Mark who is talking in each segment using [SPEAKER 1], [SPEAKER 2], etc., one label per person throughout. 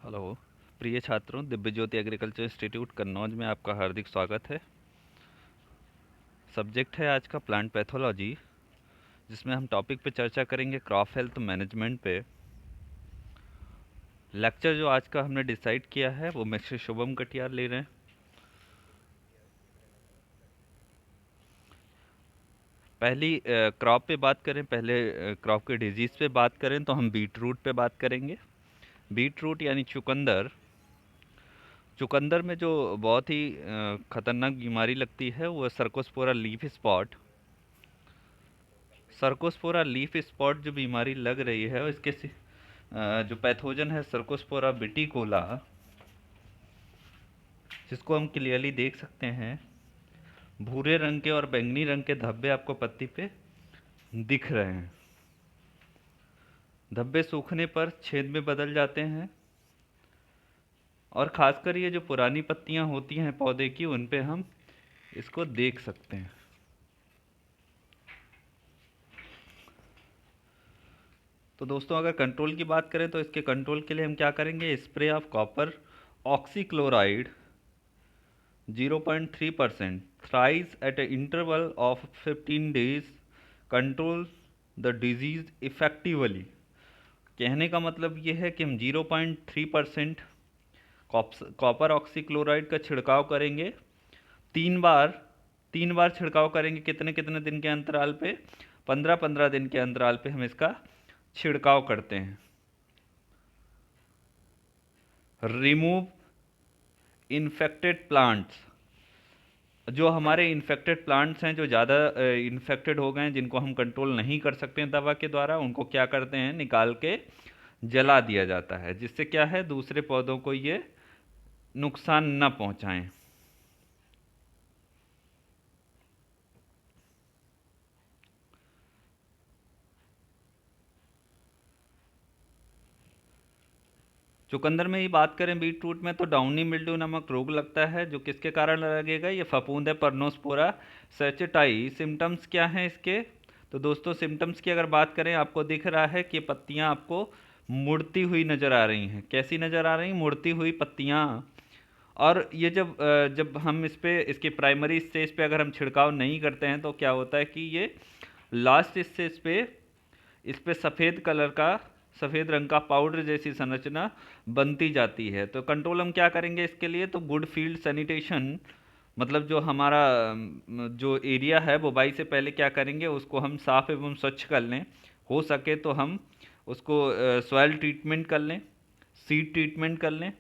[SPEAKER 1] Hello प्रिय छात्रों, दिव्य ज्योति agriculture institute Kannauj में आपका हार्दिक स्वागत है। सब्जेक्ट है आज का प्लांट पैथोलॉजी, जिसमें हम टॉपिक पे चर्चा करेंगे क्रॉप हेल्थ मैनेजमेंट पे। लेक्चर जो आज का हमने डिसाइड किया है वो मिस्टर शुभम कटियार ले रहे हैं। पहली क्रॉप पे बात करें, पहले क्रॉप के डिजीज़ पे बात करें तो हम बीट रूट पे बात करेंगे। बीट रूट यानी चुकंदर। चुकंदर में जो बहुत ही खतरनाक बीमारी लगती है वो Cercospora leaf spot. Cercospora leaf spot जो बीमारी लग रही है और इसके जो पैथोजन है सर्कोस्पोरा विटिकोला, जिसको हम क्लियरली देख सकते हैं। भूरे रंग के और बैंगनी रंग के धब्बे आपको पत्ती पे दिख रहे हैं। धब्बे सूखने पर छेद में बदल जाते हैं और खासकर ये जो पुरानी पत्तियां होती हैं पौधे की, उन पे हम इसको देख सकते हैं। तो दोस्तों, अगर कंट्रोल की बात करें तो इसके कंट्रोल के लिए हम क्या करेंगे? Spray of copper oxychloride 0.3% thrice at an interval of 15 days control the disease effectively। कहने का मतलब ये है कि हम 0.3% कॉपर ऑक्सीक्लोराइड का छिड़काव करेंगे। तीन बार तीन बार छिड़काव करेंगे। कितने कितने दिन के अंतराल पे? 15-15 दिन के अंतराल पे हम इसका छिड़काव करते हैं। Remove infected plants. जो हमारे इन्फेक्टेड प्लांट्स हैं, जो ज़्यादा इन्फेक्टेड हो गए हैं, जिनको हम कंट्रोल नहीं कर सकते हैं दवा के द्वारा, उनको क्या करते हैं? निकाल के जला दिया जाता है, जिससे क्या है, दूसरे पौधों को ये नुकसान न पहुंचाएं। चुकंदर में ही बात करें बीट रूट में, तो डाउनी मिल्ड्यू नामक रोग लगता है, जो किसके कारण लगेगा? ये फफूंद है, परनोस्पोरा सैचेटाई। सिम्टम्स क्या हैं इसके? तो दोस्तों, सिम्टम्स की अगर बात करें, आपको दिख रहा है कि पत्तियां आपको मुड़ती हुई नजर आ रही हैं। कैसी नजर आ रही? मुड़ती हुई पत्तियां। और ये जब हम इसके प्राइमरी स्टेज पे अगर हम छिड़काव नहीं करते हैं तो क्या होता है कि ये लास्ट स्टेज पे इस पे सफ़ेद रंग का पाउडर जैसी संरचना बनती जाती है। तो कंट्रोल हम क्या करेंगे इसके लिए? तो गुड फील्ड सैनिटेशन, मतलब जो हमारा जो एरिया है बुवाई से पहले क्या करेंगे, उसको हम साफ़ एवं स्वच्छ कर लें। हो सके तो हम उसको सॉइल ट्रीटमेंट कर लें, सीड ट्रीटमेंट कर लें।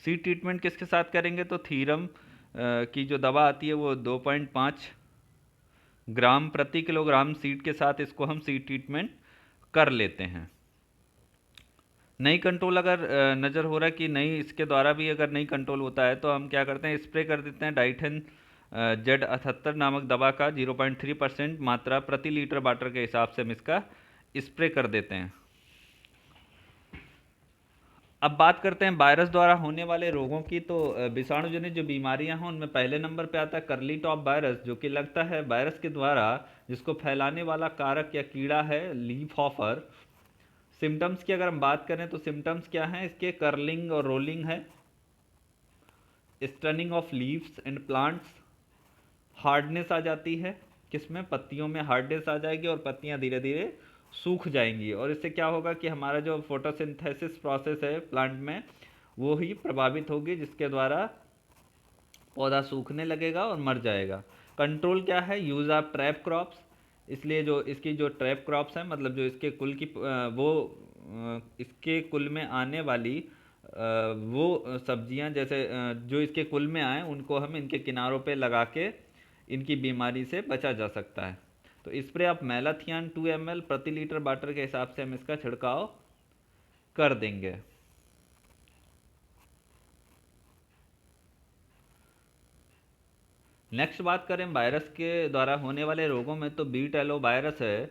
[SPEAKER 1] सीड ट्रीटमेंट किसके साथ करेंगे? तो थीरम की जो दवा आती है वो 2.5 ग्राम प्रति किलोग्राम सीड के साथ इसको हम सीड ट्रीटमेंट कर लेते हैं। नहीं कंट्रोल अगर नज़र हो रहा है कि नहीं, इसके द्वारा भी अगर नहीं कंट्रोल होता है, तो हम क्या करते हैं? स्प्रे कर देते हैं डाइथेन Z78 नामक दवा का 0.3% मात्रा प्रति लीटर वाटर के हिसाब से हम इसका स्प्रे कर देते हैं। अब बात करते हैं वायरस द्वारा होने वाले रोगों की। तो विषाणु जनित जो बीमारियां हैं उनमें पहले नंबर पे आता है कर्ली टॉप वायरस, जो कि लगता है वायरस के द्वारा, जिसको फैलाने वाला कारक या कीड़ा है लीफ हॉपर। सिम्टम्स की अगर हम बात करें तो सिम्टम्स क्या हैं इसके? कर्लिंग और रोलिंग है, stunning of leaves and plants, hardness आ जाती है। किसमें? पत्तियों में हार्डनेस आ जाएगी और पत्तियां धीरे धीरे सूख जाएंगी। और इससे क्या होगा कि हमारा जो फोटोसिंथेसिस प्रोसेस है प्लांट में, वो ही प्रभावित होगी, जिसके द्वारा पौधा सूखने लगेगा और मर जाएगा। कंट्रोल क्या है? Use of trap crops. इसलिए जो इसकी जो ट्रैप क्रॉप्स हैं, मतलब जो इसके कुल की इसके कुल में आने वाली वो सब्जियां, जैसे जो इसके कुल में आए, उनको हम इनके किनारों पे लगा के इनकी बीमारी से बचा जा सकता है। तो स्प्रे ऑफ मैलाथियन 2 ml प्रति लीटर वाटर के हिसाब से हम इसका छिड़काव कर देंगे। नेक्स्ट बात करें वायरस के द्वारा होने वाले रोगों में, तो बीट एलो वायरस है,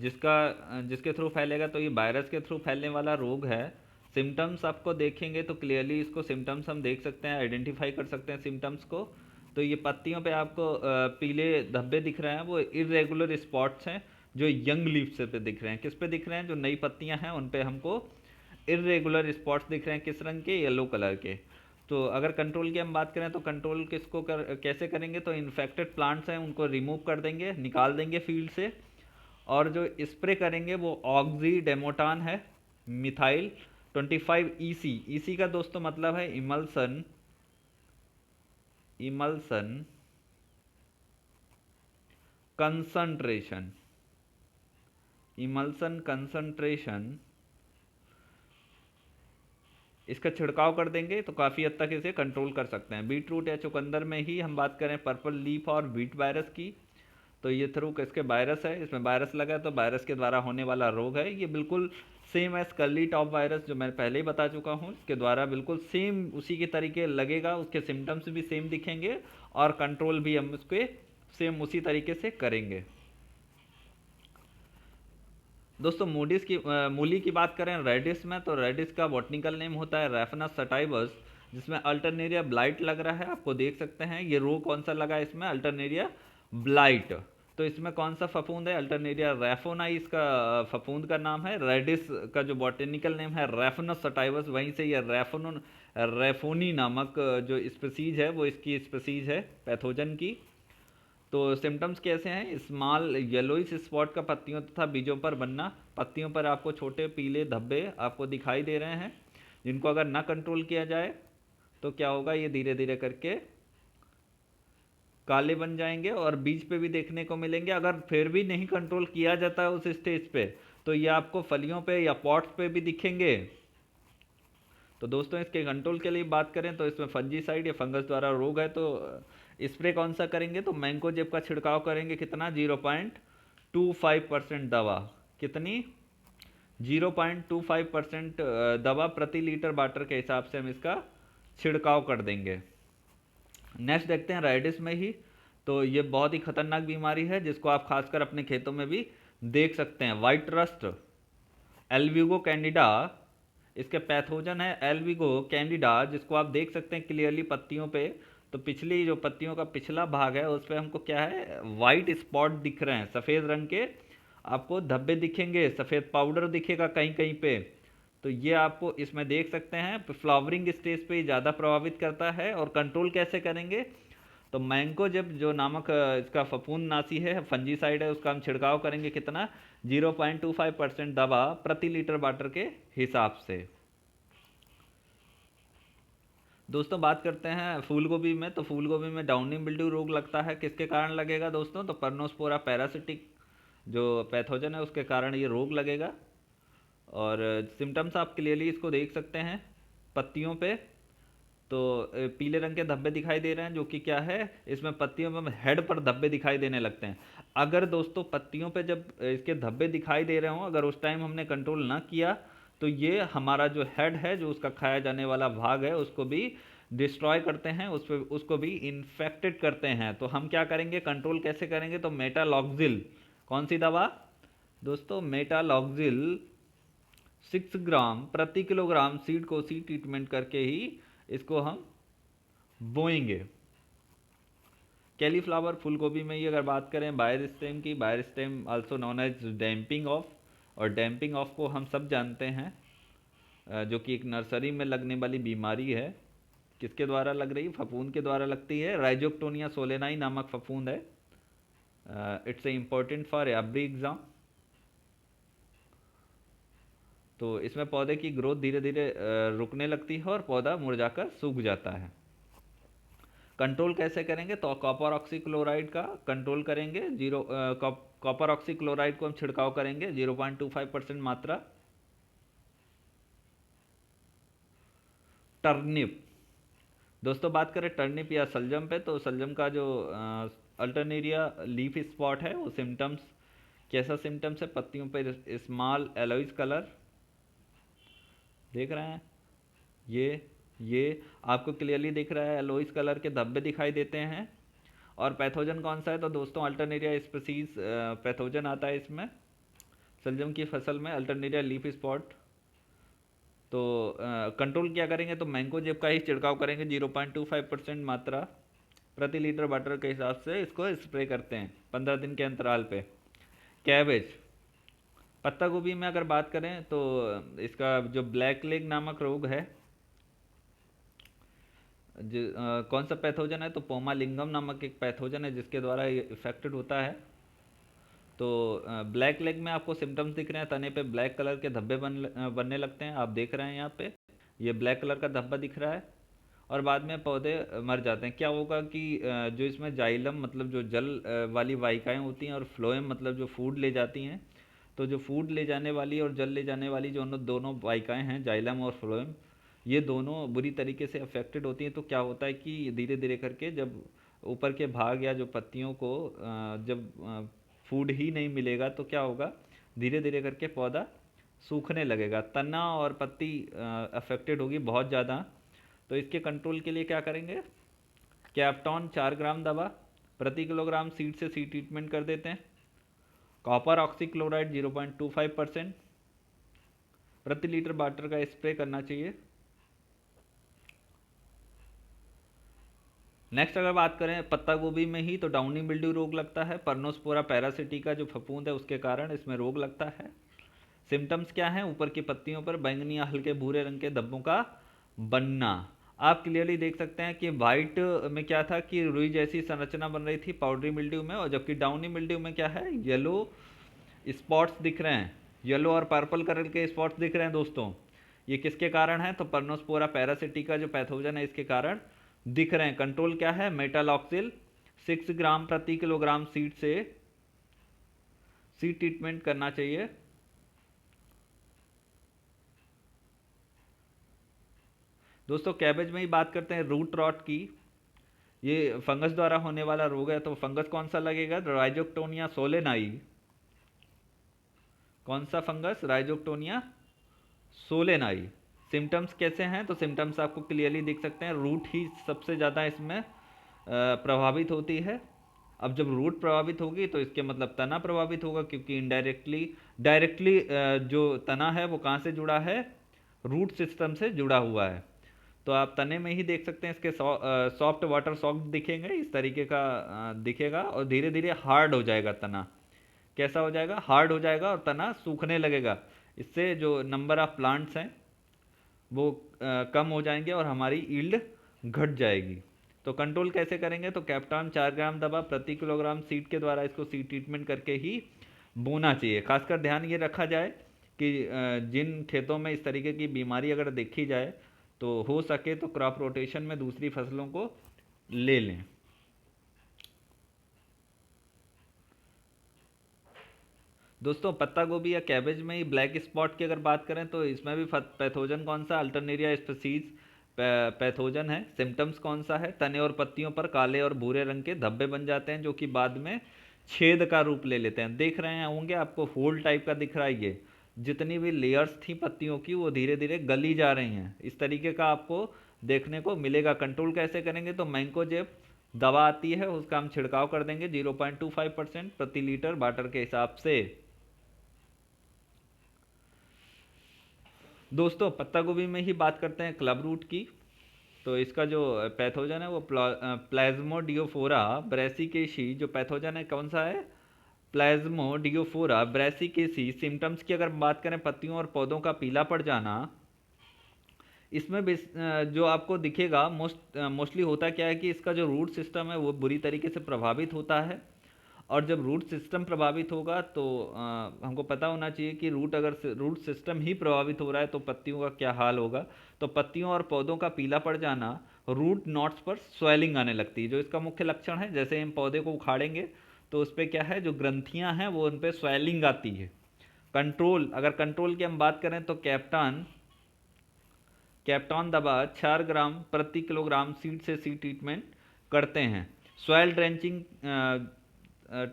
[SPEAKER 1] जिसके थ्रू फैलेगा। तो ये वायरस के थ्रू फैलने वाला रोग है। सिम्टम्स आपको देखेंगे तो क्लियरली इसको सिम्टम्स हम देख सकते हैं, आइडेंटिफाई कर सकते हैं सिम्टम्स को। तो ये पत्तियों पे आपको पीले धब्बे दिख रहे हैं, वो इरेगुलर स्पॉट्स हैं जो यंग लीफ से पे दिख रहे हैं। किस पे दिख रहे हैं? जो नई पत्तियां हैं उन पे हमको इरेगुलर स्पॉट्स दिख रहे हैं, किस रंग के? येलो कलर के। तो अगर कंट्रोल की हम बात करें तो कंट्रोल कैसे करेंगे? तो इन्फेक्टेड प्लांट्स हैं उनको रिमूव कर देंगे, निकाल देंगे फील्ड से। और जो स्प्रे करेंगे वो ऑक्सी डेमोटान है, मिथाइल 25 EC। ईसी का दोस्तों मतलब है emulsion, emulsion concentration, emulsion concentration. इसका छिड़काव कर देंगे तो काफ़ी हद तक इसे कंट्रोल कर सकते हैं। बीट रूट या चुकंदर में ही हम बात करें पर्पल लीफ और बीट वायरस की, तो ये थ्रू इसके वायरस है, इसमें वायरस लगा है तो वायरस के द्वारा होने वाला रोग है। ये बिल्कुल same as curly top virus जो मैं पहले ही बता चुका हूँ, इसके द्वारा बिल्कुल सेम उसी के तरीके लगेगा, उसके सिम्टम्स भी सेम दिखेंगे और कंट्रोल भी हम उसके सेम उसी तरीके से करेंगे। दोस्तों मूली की बात करें रेडिस में, तो रेडिस का बॉटनिकल नेम होता है रेफनस सटाइवस, जिसमें अल्टरनेरिया ब्लाइट लग रहा है, आपको देख सकते हैं। ये रो कौन सा लगा है इसमें? Alternaria blight. तो इसमें कौन सा फफूंद है? अल्टरनेरिया रेफोनाई इसका फफूंद का नाम है। रेडिस का जो बॉटनिकल नेम है रेफनस सटाइवस, वहीं से ये रेफोनी नामक जो स्पीसीज है वो इसकी स्पीसीज है पैथोजन की। तो सिम्टम्स कैसे हैं? स्मॉल येलोइश स्पॉट का पत्तियों तथा बीजों पर बनना, पत्तियों पर आपको छोटे पीले धब्बे आपको दिखाई दे रहे हैं, जिनको अगर ना कंट्रोल किया जाए तो क्या होगा? ये धीरे धीरे करके काले बन जाएंगे और बीज पे भी देखने को मिलेंगे। अगर फिर भी नहीं कंट्रोल किया जाता है उस स्टेज पे, तो ये आपको फलियों पे या पॉट्स पे भी दिखेंगे। तो दोस्तों इसके कंट्रोल के लिए बात करें तो इसमें फंजीसाइड या फंगस द्वारा रोग है, तो स्प्रे कौन सा करेंगे? तो मैंकोजेब का छिड़काव करेंगे। कितना? 0.25% दवा। कितनी? 0.25% दवा प्रति लीटर वाटर के हिसाब से हम इसका छिड़काव कर देंगे। नेक्स्ट देखते हैं रेडिस में ही, तो ये बहुत ही खतरनाक बीमारी है जिसको आप खासकर अपने खेतों में भी देख सकते हैं। वाइट रस्ट एल्विगो कैंडिडा, इसके पैथोजन है एल्विगो कैंडिडा, जिसको आप देख सकते हैं क्लियरली पत्तियों पे। तो पिछली जो पत्तियों का पिछला भाग है उस पर हमको क्या है? वाइट स्पॉट दिख रहे हैं, सफ़ेद रंग के आपको धब्बे दिखेंगे, सफ़ेद पाउडर दिखेगा कहीं कहीं पे। तो ये आपको इसमें देख सकते हैं। फ्लावरिंग स्टेज पे ज़्यादा प्रभावित करता है। और कंट्रोल कैसे करेंगे? तो मैंकोजेब जो नामक इसका फफूंद नाशी है, फंजीसाइड है, उसका हम छिड़काव करेंगे। कितना? 0.25% दवा प्रति लीटर वाटर के हिसाब से। दोस्तों बात करते हैं फूल गोभी में, तो फूल गोभी में डाउनी मिल्ड्यू रोग लगता है, किसके कारण लगेगा दोस्तों? तो परनोस्पोरा पैरासिटिक जो पैथोजन है उसके कारण ये रोग लगेगा। और सिम्टम्स आप क्लियरली इसको देख सकते हैं पत्तियों पे। तो पीले रंग के धब्बे दिखाई दे रहे हैं, जो कि क्या है? इसमें पत्तियों में हेड पर धब्बे दिखाई देने लगते हैं। अगर दोस्तों पत्तियों पे जब इसके धब्बे दिखाई दे रहे हों, अगर उस टाइम हमने कंट्रोल ना किया, तो ये हमारा जो हेड है, जो उसका खाया जाने वाला भाग है, उसको भी डिस्ट्रॉय करते हैं, उसको भी इन्फेक्टेड करते हैं। तो हम क्या करेंगे? कंट्रोल कैसे करेंगे? तो मेटालॉक्जिल, कौन सी दवा दोस्तों? मेटालॉक्जिल 6 ग्राम प्रति किलोग्राम सीड को सीड ट्रीटमेंट करके ही इसको हम बोएंगे। कैलीफ्लावर फूलगोभी में ही अगर बात करें बायर स्टेम की, wire stem also known as damping off, और डैम्पिंग ऑफ को हम सब जानते हैं, जो कि एक नर्सरी में लगने वाली बीमारी है। किसके द्वारा लग रही? फफूंद के द्वारा लगती है। राइजोक्टोनिया सोलेनाई नामक फफूंद है। It's a important for every exam. तो इसमें पौधे की ग्रोथ धीरे धीरे रुकने लगती है और पौधा मुरझाकर सूख जाता है। कंट्रोल कैसे करेंगे? तो कॉपर ऑक्सीक्लोराइड का कंट्रोल करेंगे। कॉपर ऑक्सीक्लोराइड को हम छिड़काव करेंगे 0.25% मात्रा। टर्निप, दोस्तों बात करें टर्निप या सलजम पे, तो सलजम का जो अल्टरनेरिया लीफ स्पॉट है वो सिम्टम्स, कैसा सिम्टम्स है? पत्तियों पे स्मॉल एलोइज कलर देख रहे हैं, ये आपको क्लियरली दिख रहा है, एलोइस कलर के धब्बे दिखाई देते हैं। और पैथोजन कौन सा है? तो दोस्तों अल्टरनेरिया स्पीसीज पैथोजन आता है इसमें, सलजम की फसल में अल्टरनेरिया लीफ स्पॉट। तो कंट्रोल क्या करेंगे? तो मैंकोजेब का ही छिड़काव करेंगे 0.25% मात्रा प्रति लीटर वाटर के हिसाब से इसको स्प्रे करते हैं 15 दिन के अंतराल पे। कैबेज पत्ता गोभी में अगर बात करें तो इसका जो ब्लैक लेग नामक रोग है, कौन सा पैथोजन है, तो पोमालिंगम नामक एक पैथोजन है जिसके द्वारा ये इफेक्टेड होता है। तो ब्लैक लेग में आपको सिम्टम्स दिख रहे हैं, तने पे ब्लैक कलर के धब्बे बनने लगते हैं, आप देख रहे हैं यहाँ पे ये ब्लैक कलर का धब्बा दिख रहा है। और बाद में पौधे मर जाते हैं। क्या होगा कि जो इसमें जाइलम मतलब जो जल वाली वाहिकाएं होती हैं, और फ्लोएम मतलब जो फूड ले जाती हैं, तो जो फूड ले जाने वाली और जल ले जाने वाली जो दोनों वाहिकाएं हैं, जाइलम और फ्लोएम, ये दोनों बुरी तरीके से अफेक्टेड होती हैं। तो क्या होता है कि धीरे धीरे करके जब ऊपर के भाग या जो पत्तियों को जब फूड ही नहीं मिलेगा तो क्या होगा, धीरे धीरे करके पौधा सूखने लगेगा, तना और पत्ती अफेक्टेड होगी बहुत ज़्यादा। तो इसके कंट्रोल के लिए क्या करेंगे, कैप्टॉन 4 ग्राम दवा प्रति किलोग्राम सीड से सीड ट्रीटमेंट कर देते हैं। कॉपर ऑक्सीक्लोराइड 0.25% प्रति लीटर वाटर का स्प्रे करना चाहिए। नेक्स्ट अगर बात करें पत्ता गोभी में ही, तो डाउनी मिल्ड्यू रोग लगता है, परनोस्पोरा पैरासिटिका जो फफूंद है उसके कारण इसमें रोग लगता है। सिम्टम्स क्या हैं, ऊपर की पत्तियों पर बैंगनी या हल्के भूरे रंग के धब्बों का बनना। आप क्लियरली देख सकते हैं कि वाइट में क्या था कि रुई जैसी संरचना बन रही थी पाउडरी मिल्ड्यू में, और जबकि डाउनी मिल्ड्यू में क्या है, येलो स्पॉट्स दिख रहे हैं, येलो और पर्पल कलर के स्पॉट्स दिख रहे हैं दोस्तों। ये किसके कारण है, तो परनोस्पोरा पैरासिटिका जो पैथोजन है इसके कारण दिख रहे हैं। कंट्रोल क्या है, मेटालॉक्सिल 6 ग्राम प्रति किलोग्राम सीड से सीड ट्रीटमेंट करना चाहिए। दोस्तों कैबेज में ही बात करते हैं रूट रॉट की। ये फंगस द्वारा होने वाला रोग है, तो फंगस कौन सा लगेगा, राइजोक्टोनिया सोलेनाई। कौन सा फंगस, राइजोक्टोनिया सोलेनाई। सिम्टम्स कैसे हैं, तो सिम्टम्स आपको क्लियरली दिख सकते हैं, रूट ही सबसे ज़्यादा इसमें प्रभावित होती है। अब जब रूट प्रभावित होगी तो इसके मतलब तना प्रभावित होगा, क्योंकि इनडायरेक्टली डायरेक्टली जो तना है वो कहाँ से जुड़ा है, रूट सिस्टम से जुड़ा हुआ है। तो आप तने में ही देख सकते हैं इसके सॉफ्ट वाटर सॉफ्ट दिखेंगे, इस तरीके का दिखेगा, और धीरे धीरे हार्ड हो जाएगा तना। कैसा हो जाएगा, हार्ड हो जाएगा और तना सूखने लगेगा। इससे जो नंबर ऑफ प्लांट्स हैं वो कम हो जाएंगे और हमारी ईल्ड घट जाएगी। तो कंट्रोल कैसे करेंगे, तो कैप्टॉन 4 ग्राम दवा प्रति किलोग्राम सीड के द्वारा इसको सीड ट्रीटमेंट करके ही बोना चाहिए। खासकर ध्यान ये रखा जाए कि जिन खेतों में इस तरीके की बीमारी अगर देखी जाए तो हो सके तो क्रॉप रोटेशन में दूसरी फसलों को ले लें। दोस्तों पत्ता गोभी या कैबेज में ही ब्लैक स्पॉट की अगर बात करें तो इसमें भी पैथोजन कौन सा, अल्टरनेरिया स्पीसीज पैथोजन है। सिम्टम्स कौन सा है, तने और पत्तियों पर काले और भूरे रंग के धब्बे बन जाते हैं जो कि बाद में छेद का रूप ले लेते हैं। देख रहे हैं होंगे आपको होल टाइप का दिख रहा है, ये जितनी भी लेयर्स थी पत्तियों की वो धीरे धीरे गली जा रही हैं, इस तरीके का आपको देखने को मिलेगा। कंट्रोल कैसे करेंगे, तो मैंकोजेब दवा आती है उसका हम छिड़काव कर देंगे 0.25% प्रति लीटर वाटर के हिसाब से। दोस्तों पत्ता गोभी में ही बात करते हैं क्लब रूट की। तो इसका जो पैथोजन है वो प्लाज्मोडियोफोरा ब्रेसिकेसी जो पैथोजन है कौन सा है, प्लाज्मोडियोफोरा ब्रेसिकेसी। सिम्टम्स की अगर बात करें, पत्तियों और पौधों का पीला पड़ जाना, इसमें जो आपको दिखेगा मोस्टली होता क्या है कि इसका जो रूट सिस्टम है वो बुरी तरीके से प्रभावित होता है। और जब रूट सिस्टम प्रभावित होगा तो हमको पता होना चाहिए कि रूट सिस्टम ही प्रभावित हो रहा है तो पत्तियों का क्या हाल होगा। तो पत्तियों और पौधों का पीला पड़ जाना, रूट नॉट्स पर स्वेलिंग आने लगती है, जो इसका मुख्य लक्षण है। जैसे हम पौधे को उखाड़ेंगे तो उस पर क्या है, जो ग्रंथियां हैं वो उन पर स्वेलिंग आती है। कंट्रोल, अगर कंट्रोल की हम बात करें तो कैप्टॉन दवा 4 ग्राम प्रति किलोग्राम सीड से सीड ट्रीटमेंट करते हैं। सॉइल ड्रेंचिंग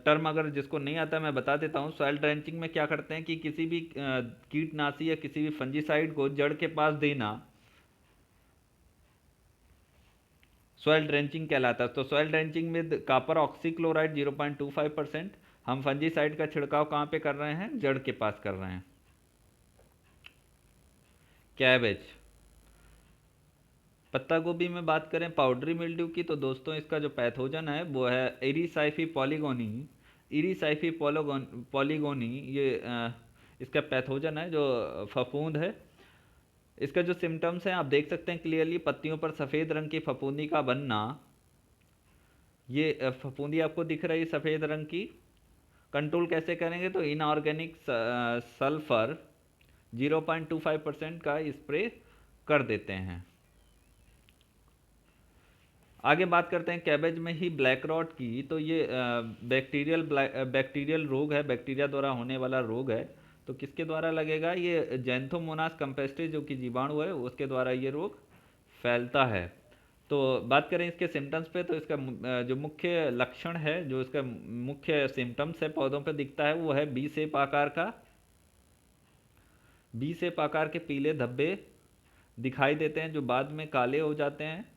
[SPEAKER 1] टर्म अगर जिसको नहीं आता मैं बता देता हूँ। सॉइल ड्रेंचिंग में क्या करते हैं कि किसी भी कीटनाशी या किसी भी फंजीसाइड को जड़ के पास देना सॉइल ड्रेंचिंग कहलाता है। तो सॉइल ड्रेंचिंग में कॉपर ऑक्सीक्लोराइड 0.25%। हम फंजीसाइड का छिड़काव कहाँ पे कर रहे हैं, जड़ के पास कर रहे हैं। कैबेज, पत्ता गोभी में बात करें पाउडरी मिल्ड्यू की, तो दोस्तों इसका जो पैथोजन है वो है इरीसाइफी पॉलीगोनी। इरीसाइफी पॉलीगोनी ये इसका पैथोजन है जो फफूंद है। इसका जो सिम्टम्स हैं आप देख सकते हैं क्लियरली, पत्तियों पर सफ़ेद रंग की फफूंदी का बनना। ये फफूंदी आपको दिख रही है सफ़ेद रंग की। कंट्रोल कैसे करेंगे, तो इनऑर्गेनिक सल्फर 0.25% का स्प्रे कर देते हैं। आगे बात करते हैं कैबेज में ही ब्लैक रॉट की। तो ये बैक्टीरियल रोग है, बैक्टीरिया द्वारा होने वाला रोग है। तो किसके द्वारा लगेगा, ये जैंथोमोनास कैम्पेस्ट्रिस जो कि जीवाणु है उसके द्वारा ये रोग फैलता है। तो बात करें इसके सिम्टम्स पे, तो इसका जो मुख्य लक्षण है, जो इसका मुख्य सिम्टम्स है पौधों पे दिखता है, वो है बी शेप आकार का, बी शेप आकार के पीले धब्बे दिखाई देते हैं जो बाद में काले हो जाते हैं।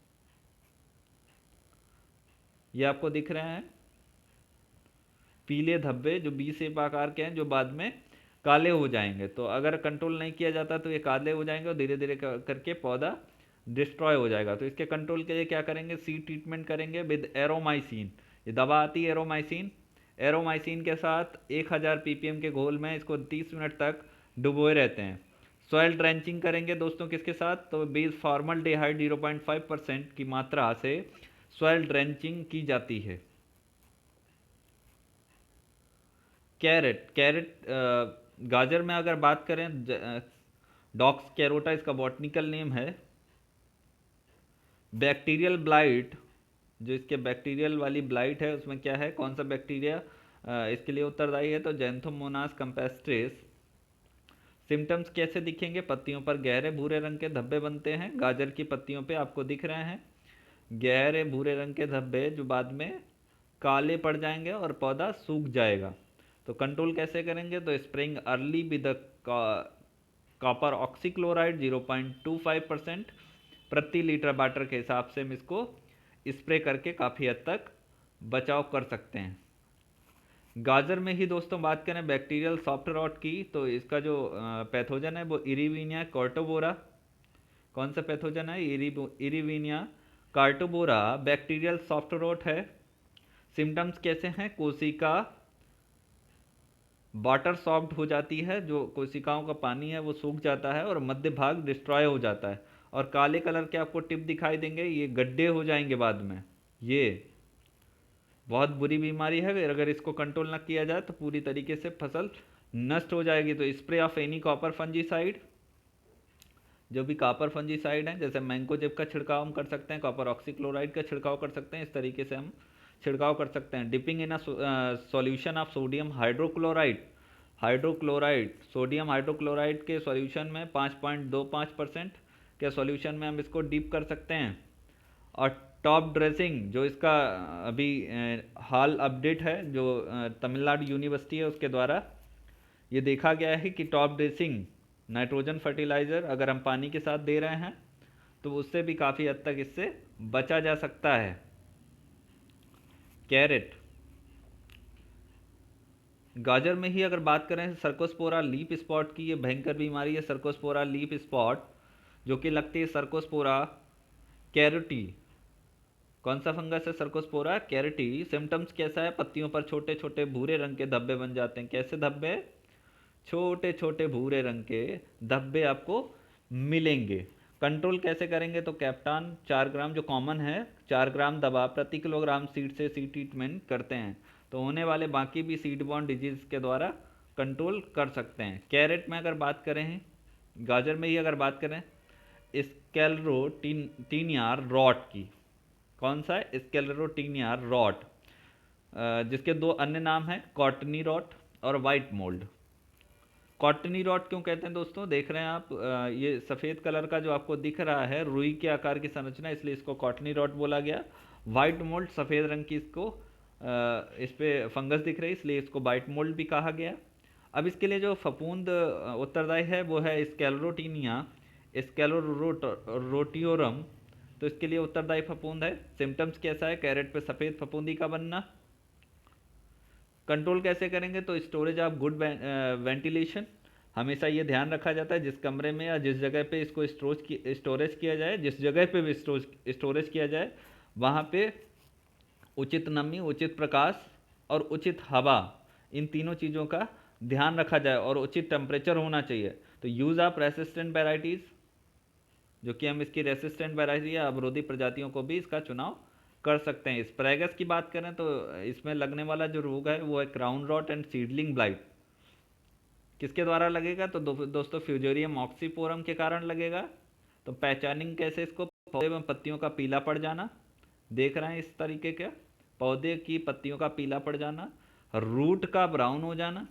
[SPEAKER 1] ये आपको दिख रहे हैं पीले धब्बे जो बी शेप आकार के हैं जो बाद में काले हो जाएंगे। तो अगर कंट्रोल नहीं किया जाता तो ये काले हो जाएंगे और धीरे धीरे करके पौधा डिस्ट्रॉय हो जाएगा। तो इसके कंट्रोल के लिए क्या करेंगे, सीड ट्रीटमेंट करेंगे विद एरोमाइसिन। ये दवा आती है एरोमाइसिन। एरोमाइसिन के साथ 1000 ppm के घोल में इसको 30 मिनट तक डुबोए रहते हैं। सॉइल ड्रेंचिंग करेंगे दोस्तों किसके साथ, तो बेस फॉर्मल्डिहाइड 0.5% की मात्रा से सॉइल ड्रेंचिंग की जाती है। कैरेट, गाजर में अगर बात करें, डॉक्स कैरोटा इसका बॉटनिकल नेम है। बैक्टीरियल ब्लाइट, जो इसके बैक्टीरियल वाली ब्लाइट है उसमें क्या है, कौन सा बैक्टीरिया इसके लिए उत्तरदायी है, तो जैंथोमोनास कैम्पेस्ट्रिस। सिम्टम्स कैसे दिखेंगे, पत्तियों पर गहरे भूरे रंग के धब्बे बनते हैं। गाजर की पत्तियों पे आपको दिख रहे हैं गहरे भूरे रंग के धब्बे जो बाद में काले पड़ जाएंगे और पौधा सूख जाएगा। तो कंट्रोल कैसे करेंगे, तो spraying early with copper oxychloride 0.25% प्रति लीटर वाटर के हिसाब से हम इसको स्प्रे करके काफ़ी हद तक बचाव कर सकते हैं। गाजर में ही दोस्तों बात करें बैक्टीरियल सॉफ्ट रॉट की, तो इसका जो पैथोजन है वो इरिवीनिया कार्टोबोरा। कौन सा पैथोजन है, इरिवीनिया कार्टोबोरा बैक्टीरियल सॉफ्ट रॉट है। सिम्टम्स कैसे हैं, कोशिका वाटर सॉफ्ट हो जाती है, जो कोशिकाओं का पानी है वो सूख जाता है और मध्य भाग डिस्ट्रॉय हो जाता है और काले कलर के आपको टिप दिखाई देंगे, ये गड्ढे हो जाएंगे बाद में। ये बहुत बुरी बीमारी है, अगर इसको कंट्रोल ना किया जाए तो पूरी तरीके से फसल नष्ट हो जाएगी। तो spray of any copper fungicide, जो भी कॉपर फंजीसाइड है, जैसे मैंकोजेब का छिड़काव हम कर सकते हैं, कॉपर ऑक्सीक्लोराइड का छिड़काव कर सकते हैं, इस तरीके से हम छिड़काव कर सकते हैं। Dipping in a solution of sodium hydrochloride, sodium hydrochloride के सॉल्यूशन में 5.25% के सॉल्यूशन में हम इसको डीप कर सकते हैं। और टॉप ड्रेसिंग, जो इसका अभी हाल अपडेट है, जो तमिलनाडु यूनिवर्सिटी है उसके द्वारा ये देखा गया है कि टॉप ड्रेसिंग नाइट्रोजन फर्टिलाइज़र अगर हम पानी के साथ दे रहे हैं तो उससे भी काफ़ी हद तक इससे बचा जा सकता है। कैरेट, गाजर में ही अगर बात करें सर्कोस्पोरा लीफ स्पॉट की, ये भयंकर बीमारी है सर्कोस्पोरा लीफ स्पॉट, जो कि लगती है सर्कोस्पोरा कैरोटी। कौन सा फंगस है, सर्कोस्पोरा कैरोटी। सिम्टम्स कैसा है, पत्तियों पर छोटे छोटे भूरे रंग के धब्बे बन जाते हैं। कैसे धब्बे, छोटे छोटे भूरे रंग के धब्बे आपको मिलेंगे। कंट्रोल कैसे करेंगे, तो कैप्टान 4 ग्राम जो कॉमन है 4 ग्राम दवा प्रति किलोग्राम सीड से सीड ट्रीटमेंट करते हैं। तो होने वाले बाकी भी सीड बॉर्न डिजीज के द्वारा कंट्रोल कर सकते हैं। कैरेट में अगर बात करें, गाजर में ही अगर बात करें स्क्लेरोटिनिया रॉट की, कौन सा है, स्क्लेरोटिनिया रॉट, जिसके 2 अन्य नाम हैं कॉटनी रॉट और वाइट मोल्ड। कॉटनी रॉट क्यों कहते हैं दोस्तों, देख रहे हैं आप ये सफ़ेद कलर का जो आपको दिख रहा है रुई के आकार की संरचना, इसलिए इसको कॉटनी रॉट बोला गया। वाइट मोल्ड, सफ़ेद रंग की इसको इस पे फंगस दिख रही है इसलिए इसको वाइट मोल्ड भी कहा गया। अब इसके लिए जो फफूंद उत्तरदायी है वो है स्क्लेरोटिनिया स्क्लेरोटियोरम, तो इसके लिए उत्तरदायी फफूंद है। सिम्टम्स कैसा है, कैरेट पे सफ़ेद फफूंदी का बनना। कंट्रोल कैसे करेंगे, तो स्टोरेज ऑफ गुड वेंटिलेशन, हमेशा ये ध्यान रखा जाता है जिस कमरे में या जिस जगह पे इसको स्टोरेज किया जाए, जिस जगह पे भी स्टोरेज किया जाए वहाँ पे उचित नमी, उचित प्रकाश और उचित हवा, इन तीनों चीज़ों का ध्यान रखा जाए और उचित टेम्परेचर होना चाहिए। तो यूज़ ऑफ रेसिस्टेंट वेराइटीज़, जो कि हम इसकी रेसिस्टेंट वेराइटी या अवरोधी प्रजातियों को भी इसका चुनाव कर सकते हैं। स्प्रेगस की बात करें तो इसमें लगने वाला जो रोग है वो है crown rot and seedling blight. किसके द्वारा लगेगा? तो दोस्तों फ्यूजेरियम ऑक्सीपोरम के कारण लगेगा। तो पहचानिंग कैसे इसको? पौधे में पत्तियों का पीला पड़ जाना, देख रहे हैं इस तरीके के, पौधे की पत्तियों का पीला पड़ जाना, रूट का ब्राउन हो जाना,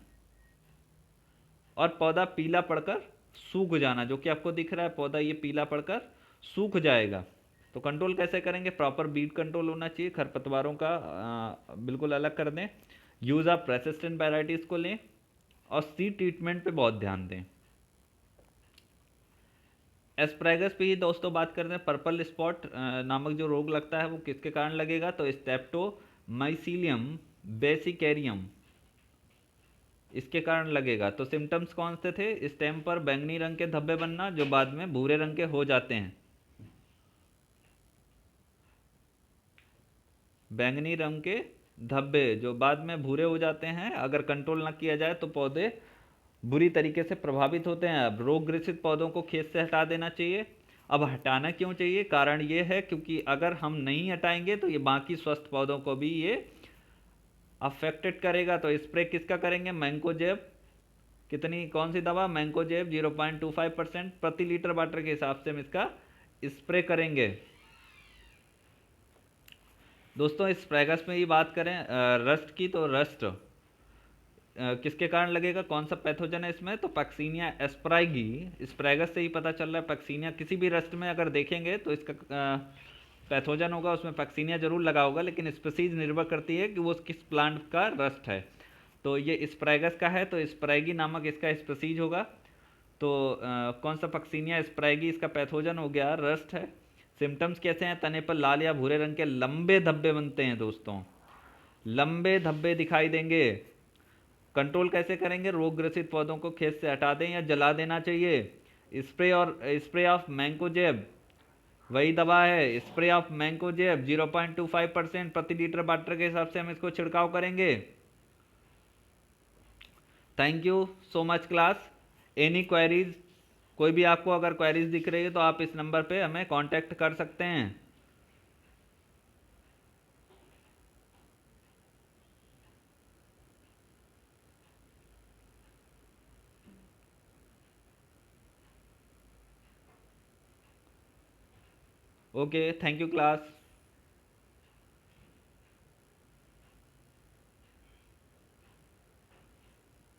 [SPEAKER 1] और पौधा पीला पड़कर सूख जाना, जो कि आपको दिख रहा है पौधा ये पीला पड़कर सूख जाएगा। तो कंट्रोल कैसे करेंगे? प्रॉपर बीट कंट्रोल होना चाहिए, खरपतवारों का बिल्कुल अलग कर दें, यूज़ ऑफ रेसिस्टेंट वेराइटीज़ को लें, और सीड ट्रीटमेंट पे बहुत ध्यान दें। एस्प्रेगस पे ही दोस्तों बात करते हैं। पर्पल स्पॉट नामक जो रोग लगता है वो किसके कारण लगेगा? तो स्टेप्टोमाइसीलियम बेसिकेरियम, इसके कारण लगेगा। तो सिम्टम्स कौन से थे? स्टेम पर बैंगनी रंग के धब्बे बनना, जो बाद में भूरे रंग के हो जाते हैं। बैंगनी रंग के धब्बे जो बाद में भूरे हो जाते हैं, अगर कंट्रोल ना किया जाए तो पौधे बुरी तरीके से प्रभावित होते हैं। अब रोग ग्रसित पौधों को खेत से हटा देना चाहिए। अब हटाना क्यों चाहिए? कारण ये है क्योंकि अगर हम नहीं हटाएंगे तो ये बाकी स्वस्थ पौधों को भी ये अफेक्टेड करेगा। तो स्प्रे किसका करेंगे? मैंकोजेब। कितनी, कौन सी दवा? मैंकोजेब 0.25% प्रति लीटर वाटर के हिसाब से हम इसका स्प्रे करेंगे। दोस्तों इस स्प्रेगस में ही बात करें रस्ट की, तो रस्ट किसके कारण लगेगा? कौन सा पैथोजन है इसमें? तो पैक्सीनिया एस्परागी। स्प्रेगस से ही पता चल रहा है। पैक्सीनिया किसी भी रस्ट में अगर देखेंगे तो इसका पैथोजन होगा, उसमें पैक्सीनिया जरूर लगा होगा, लेकिन स्पीसीज निर्भर करती है कि वो किस प्लांट का रस्ट है। तो ये स्प्रेगस का है तो स्प्रेगी नामक इसका स्पीसीज होगा। तो कौन सा? पैक्सीनिया स्प्रेगी इसका पैथोजन हो गया, रस्ट है। सिम्टम्स कैसे हैं? तने पर लाल या भूरे रंग के लंबे धब्बे बनते हैं दोस्तों, लंबे धब्बे दिखाई देंगे। कंट्रोल कैसे करेंगे? रोग ग्रसित पौधों को खेत से हटा दें या जला देना चाहिए। स्प्रे ऑफ मैंकोजेब, वही दवा है, स्प्रे ऑफ मैंकोजेब 0.25% प्रति लीटर वाटर के हिसाब से हम इसको छिड़काव करेंगे। Thank you so much class. Any queries, कोई भी आपको अगर क्वेरीज दिख रही है तो आप इस नंबर पे हमें कांटेक्ट कर सकते हैं। Okay, thank you class.